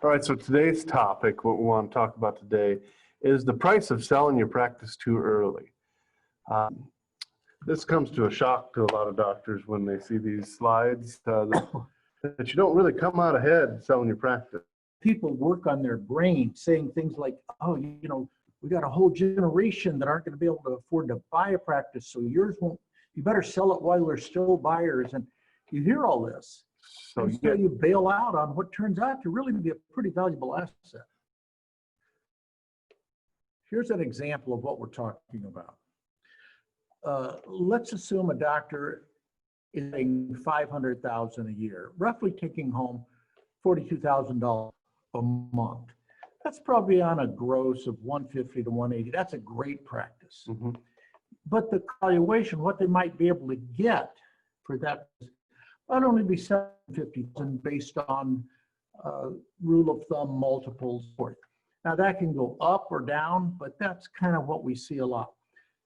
All right, so today's topic, what we want to talk about today, is the price of selling your practice too early. This comes to a shock to a lot of doctors when they see these slides that you don't really come out ahead selling your practice. People work on their brain saying things like, oh, we got a whole generation that aren't going to be able to afford to buy a practice, so yours won't, you better sell it while there's still buyers. And you hear all this. So you bail out on what turns out to really be a pretty valuable asset. Here's an example of what we're talking about. Let's assume a doctor is paying $500,000 a year, roughly taking home $42,000 a month. That's probably on a gross of 150 to 180. That's a great practice. Mm-hmm. But the valuation, what they might be able to get for that, might only be $750,000 based on rule of thumb multiples. Now that can go up or down, but that's kind of what we see a lot.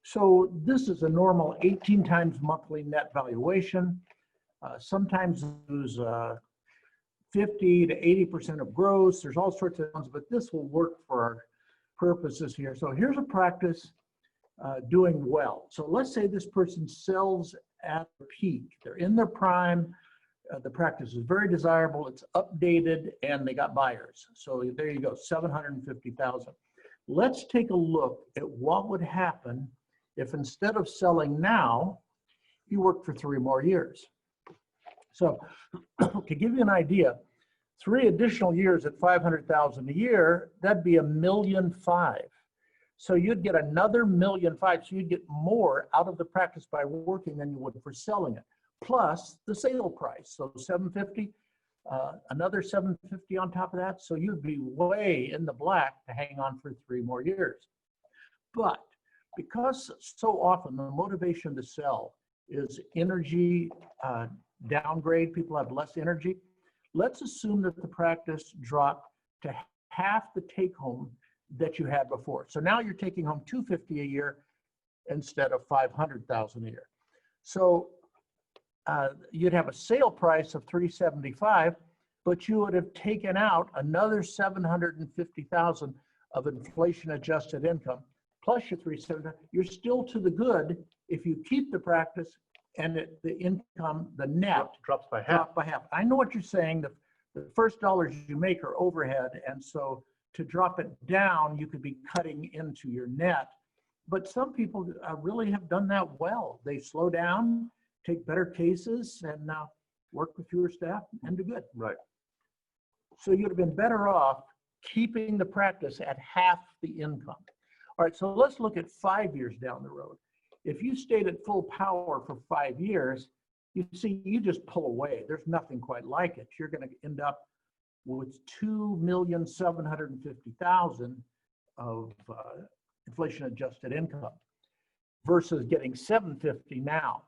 So this is a normal 18 times monthly net valuation. Sometimes use 50 to 80% of gross. There's all sorts of ones, but this will work for our purposes here. So here's a practice doing well. So let's say this person sells at the peak. They're in their prime. The practice is very desirable. It's updated, and they got buyers. So there you go, $750,000. Let's take a look at what would happen if instead of selling now, you work for 3 more years. So to give you an idea, 3 additional years at $500,000 a year, that'd be $1.5 million. So you'd get another $1.5 million. So you'd get more out of the practice by working than you would for selling it, plus the sale price. So $750, another $750 on top of that. So you'd be way in the black to hang on for 3 more years. But because so often the motivation to sell is energy downgrade, people have less energy, let's assume that the practice dropped to half the take home that you had before. So now you're taking home $250 a year instead of $500,000 a year. So you'd have a sale price of $375, but you would have taken out another $750,000 of inflation-adjusted income, plus your $375. You're still to the good if you keep the practice and the income, the net drops by half. I know what you're saying. The first dollars you make are overhead, and so to drop it down, you could be cutting into your net. But some people really have done that well. They slow down, take better cases, and work with fewer staff and do good. Right. So you'd have been better off keeping the practice at half the income. All right, so let's look at 5 years down the road. If you stayed at full power for 5 years, you see, you just pull away. There's nothing quite like it. You're going to end up with $2,750,000 of inflation-adjusted income versus getting $750 now.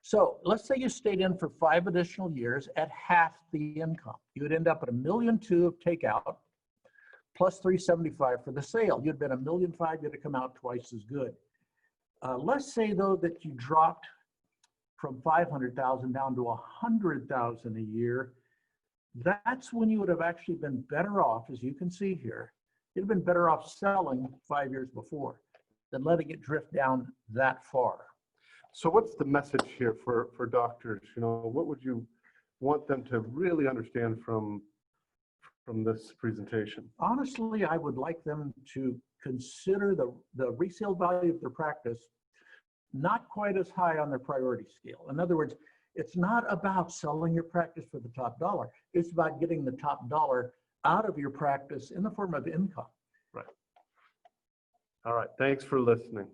So let's say you stayed in for 5 additional years at half the income. You would end up at $1.2 million of takeout plus $375 for the sale. You'd been $1.5 million, you'd have come out twice as good. Let's say though that you dropped from $500,000 down to $100,000 a year. That's when you would have actually been better off, as you can see here. You'd have been better off selling 5 years before than letting it drift down that far. So what's the message here for doctors? What would you want them to really understand from this presentation? Honestly, I would like them to consider the resale value of their practice not quite as high on their priority scale. In other words, it's not about selling your practice for the top dollar. It's about getting the top dollar out of your practice in the form of income. Right. All right. Thanks for listening.